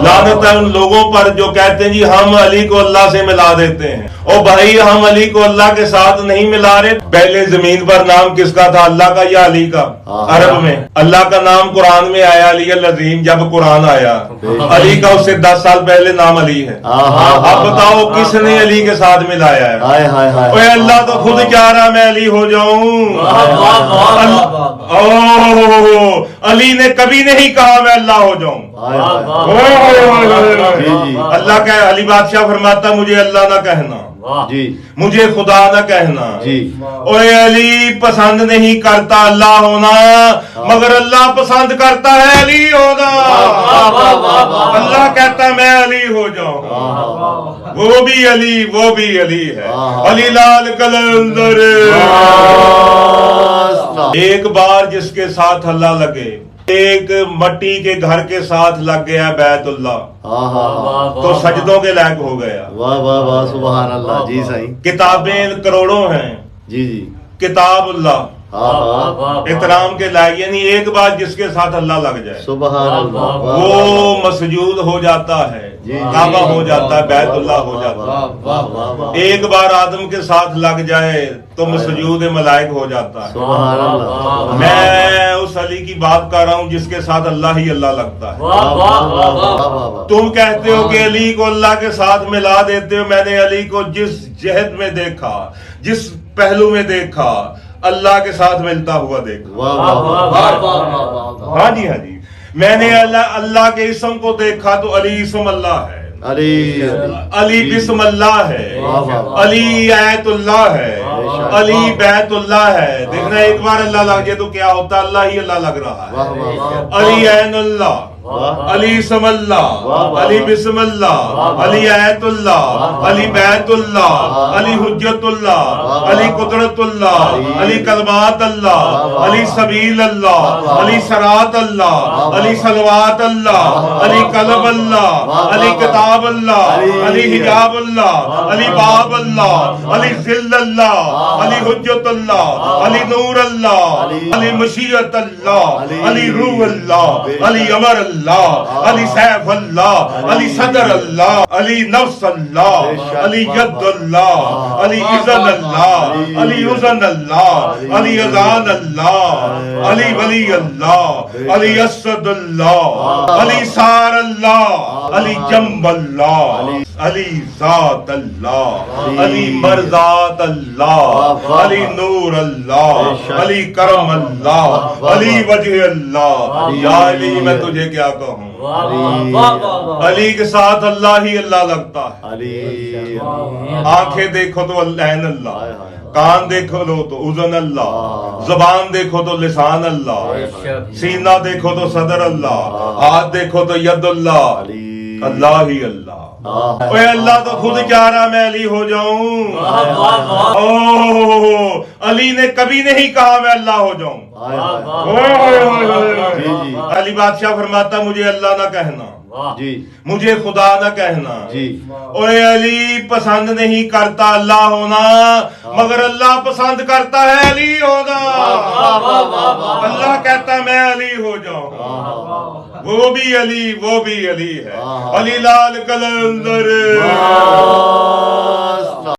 लानत है उन लोगों पर जो कहते हैं जी हम अली को अल्लाह से मिला देते हैं। ओ भाई, हम अली को अल्लाह के साथ नहीं मिला रहे। पहले जमीन पर नाम किसका था, अल्लाह का या अली का? अरब में अल्लाह का नाम कुरान में आया अली अल-अज़ीम, जब कुरान आया। अली का उससे 10 साल पहले नाम अली है। अब बताओ किसने अली के साथ मिलाया है? ओए अल्लाह तो खुद चाह रहा मैं अली हो जाऊं। अली ने कभी नहीं कहा मैं अल्लाह हो जाऊं। अल्लाह का अली बादशाह फरमाता मुझे अल्लाह ना कहना जी, मुझे खुदा ना कहना जी। ओए अली पसंद नहीं करता अल्लाह होना, मगर अल्लाह पसंद करता है अली होना। अल्लाह कहता मैं अली हो जाऊं, वो भी अली है। अली लाल कलंदर। एक बार जिसके साथ अल्लाह लगे, एक मट्टी के घर के साथ लग गया बैतुल्लाह, तो सजदों के लायक हो गया। वाह वाह वाह, सुभान अल्लाह जी। सही किताबें करोड़ों हैं जी जी। किताबुल्लाह एहतराम के लायक, यानी एक बार जिसके साथ अल्लाह लग जाए सुभान अल्लाह, वो मसजूद हो जाता है, काबा हो जाता है, बैतुल्लाह हो जाता है। एक बार आदम के साथ लग जाए तो मसजूद मलाइक हो जाता है। सुभान अल्लाह। मैं उस अली की बात कर रहा हूँ जिसके साथ अल्लाह ही अल्लाह लगता है। तुम कहते हो कि अली को अल्लाह के साथ मिला देते हो। मैंने अली को जिस जहद में देखा, जिस पहलू में देखा, अल्लाह के साथ मिलता हुआ देखा। हाँ जी। मैंने अल्लाह के इसम को देखा तो अली इसम अल्लाह है, अली बिस्म अल्लाह है, अली आयतुल्लाह है, अली बैतुल्लाह है। देखना एक बार अल्लाह लग जाए तो क्या होता है, अल्लाह ही अल्लाह लग रहा है। अली ऐनुल्लाह, अली समल्लाह, अली बिस्मिल्लाह, अली आयतुल्लाह, अली बैतुल्लाह, अली हुज्जतुल्लाह, अली कुदरतुल्लाह, अली कलमात अल्लाह, अली सबील अल्लाह, अली सरात अल्लाह, अली सलवात अल्लाह, अली कलब अल्लाह, अली किताब अल्लाह, अली हिजाब अल्लाह, अली बाब अल्लाह, अली जिल्ल अल्लाह, अली हुज्जत अल्लाह, अली नूर अल्लाह, अली मशीयत अल्लाह, अली रूह अल्लाह, अली अमर अल्लाह, अली सैफ अल्लाह, अली सदर अल्लाह, अली नफ्स अल्लाह, अली यद अल्लाह, अली इज़न अल्लाह, अली उज़न अल्लाह, अली अज़ान अल्लाह, अली वली अल्लाह, अली असद अल्लाह, अली सार अल्लाह, अली जंब अल्लाह, अली ज़ात अल्लाह, अली मरज़ात अल्लाह, अली नूर अल्लाह, अली करम अल्लाह, अली वजह अल्लाह। या अली मैं तुझे क्या कहूँ, अली के साथ अल्लाह ही अल्लाह लगता है। आंखें देखो तो ऐन अल्लाह, कान देखो तो उज़न अल्लाह, जुबान देखो तो लिसान अल्लाह, सीना देखो तो सदर अल्लाह, हाथ देखो तो यद अल्लाह, अल्लाह ही अल्लाह। ओए अल्लाह तो खुद चाह रहा मैं अली हो जाऊं। अली ने कभी नहीं कहा मैं अल्लाह हो जाऊं। अली बादशाह फरमाता मुझे अल्लाह ना कहना जी, मुझे खुदा ना कहना जी। ओए अली पसंद नहीं करता अल्लाह होना, मगर अल्लाह पसंद करता है अली होना। अल्लाह कहता मैं अली हो जाऊं, वो भी अली है। अली लाल कलंदर।